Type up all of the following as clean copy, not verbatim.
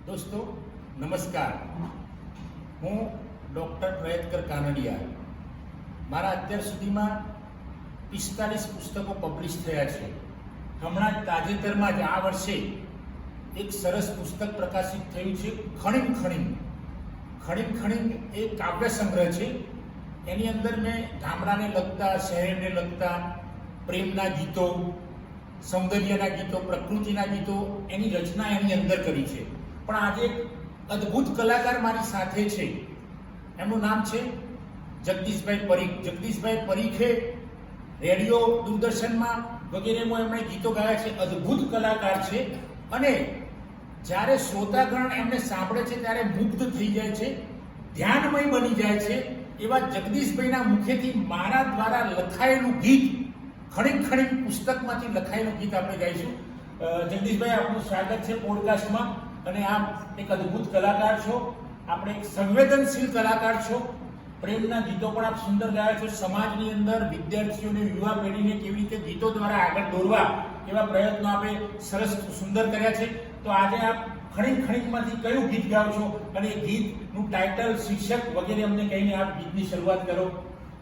દોસ્તો નમસ્કાર, હું ડૉક્ટર પ્રયત્કર કાનડિયા. મારા અત્યાર સુધીમાં 45 પુસ્તકો પબ્લિશ થયા છે. હમણાં જ તાજેતરમાં જ આ વર્ષે એક સરસ પુસ્તક પ્રકાશિત થયું છે, ખણીમ ખણીમ. ખણીમ ખણીમ એ કાવ્ય સંગ્રહ છે. એની અંદર મેં ગામડાને લગતા, શહેરને લગતા પ્રેમના ગીતો, સૌંદર્યના ગીતો, પ્રકૃતિના ગીતો એની રચના એની અંદર કરી છે. પણ આજે એક અદ્ભુત કલાકાર મારી સાથે છે. એમનું નામ છે જગદીશભાઈ પરીખ. જગદીશભાઈ પરીખે રેડિયો, દૂરદર્શનમાં વગેરેમાં એમણે ગીતો ગાયા છે. અદ્ભુત કલાકાર છે અને જ્યારે શ્રોતાગણ એમને સાંભળે છે ત્યારે મુગ્ધ થઈ જાય છે, ધ્યાનમય બની જાય છે. એવા જગદીશભાઈના મુખેથી મારા દ્વારા લખાયેલું ગીત, ખણીમ ખણીમ પુસ્તકમાંથી લખાયેલું ગીત આપણે ગાઈશું. જગદીશભાઈ, આપનું સ્વાગત છે પોડકાસ્ટમાં. અને આપ એક અદ્ભુત કલાકાર છો, આપણે એક સંવેદનશીલ કલાકાર છો. પ્રેમના ગીતો પણ આપ સુંદર ગાયા છો. સમાજની અંદર વિદ્યાર્થીઓને, યુવા પેઢીને કેવી રીતે ગીતો દ્વારા આગળ દોરવા એવા પ્રયત્નો આપે સરસ સુંદર કર્યા છે. તો આજે આપ ખણીમ ખણીમમાંથી કયું ગીત ગાઓ છો અને એ ગીતનું ટાઇટલ, શીર્ષક વગેરે અમને કહીને આપ ગીતની શરૂઆત કરો.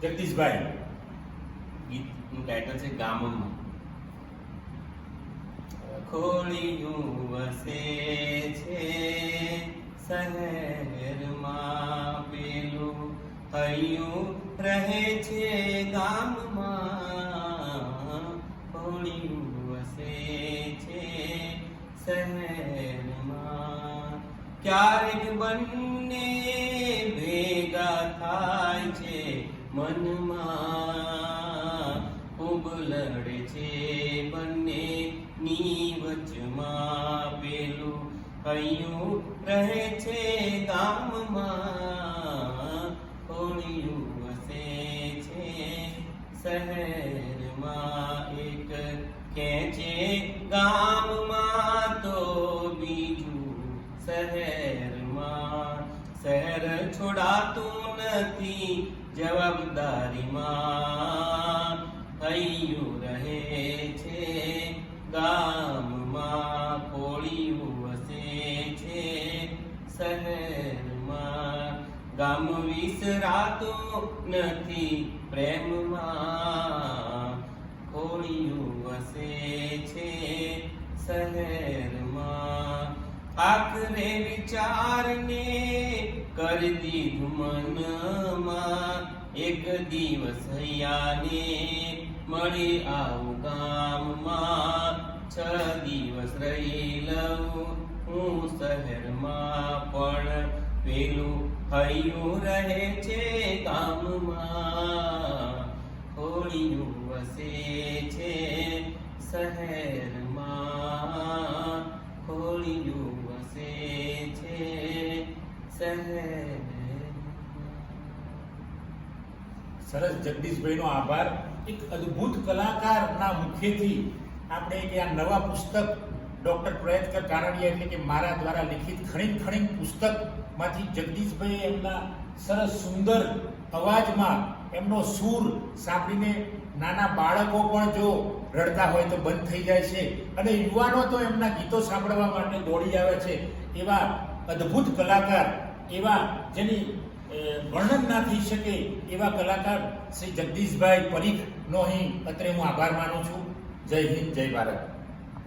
જગદીશભાઈ, ગીતનું ટાઇટલ છે ગામમાં. ખોળિયું વસે છે શહેરમાં, પેલું હૈયું રહે છે ગામમાં. ખોળિયું વસે છે શહેરમાં, ક્યારેક બંને ભેગા થાય છે મનમાં. ખૂબ લડે છે બંને ની વચમાં, પેલું હૈયું રહે છે ગામમાં. ખોળિયું વસે છે શહેરમાં, એક ખેંચે ગામમાં તો બીજું શહેરમાં. શહેર છોડાતું નથી જવાબદારીમાં, હૈયું રહે છે ગામમાં. ખોળિયું વસે છે શહેરમાં, ગામ વિસરાતું નથી પ્રેમમાં. ખોળિયું વસે છે શહેરમાં, આખરે વિચારને કરી દીધું મનમાં. એક દિવસ હૈયાને મળી આવું ગામમાં, 6 દિવસ રહી લઉં હું શહેરમાં. પણ પેલું હૈયું રહે છે ગામમાં. ખોળિયું વસે છે શહેરમાં, ખોળિયું વસે છે શહેરમાં. સરસ જગદીશભાઈનો આભાર. એક અદ્ભુત કલાકારના મુખેથી આપણે કે આ નવા પુસ્તક ડૉક્ટર પ્રયત્કર કાનડિયા એટલે કે મારા દ્વારા લિખિત ખણીમ ખણીમ પુસ્તકમાંથી જગદીશભાઈ એમના સરસ સુંદર અવાજમાં એમનો સૂર સાંભળીને નાના બાળકો પણ જો રડતા હોય તો બંધ થઈ જાય છે અને યુવાનો તો એમના ગીતો સાંભળવા માટે દોડી આવે છે. એવા અદ્ભુત કલાકાર, એવા જેની વર્ણન ના થઈ શકે એવા કલાકાર શ્રી જગદીશભાઈ પરીખનો અહીં અત્રે હું આભાર માનું છું. જય હિન્દ, જય ભારત.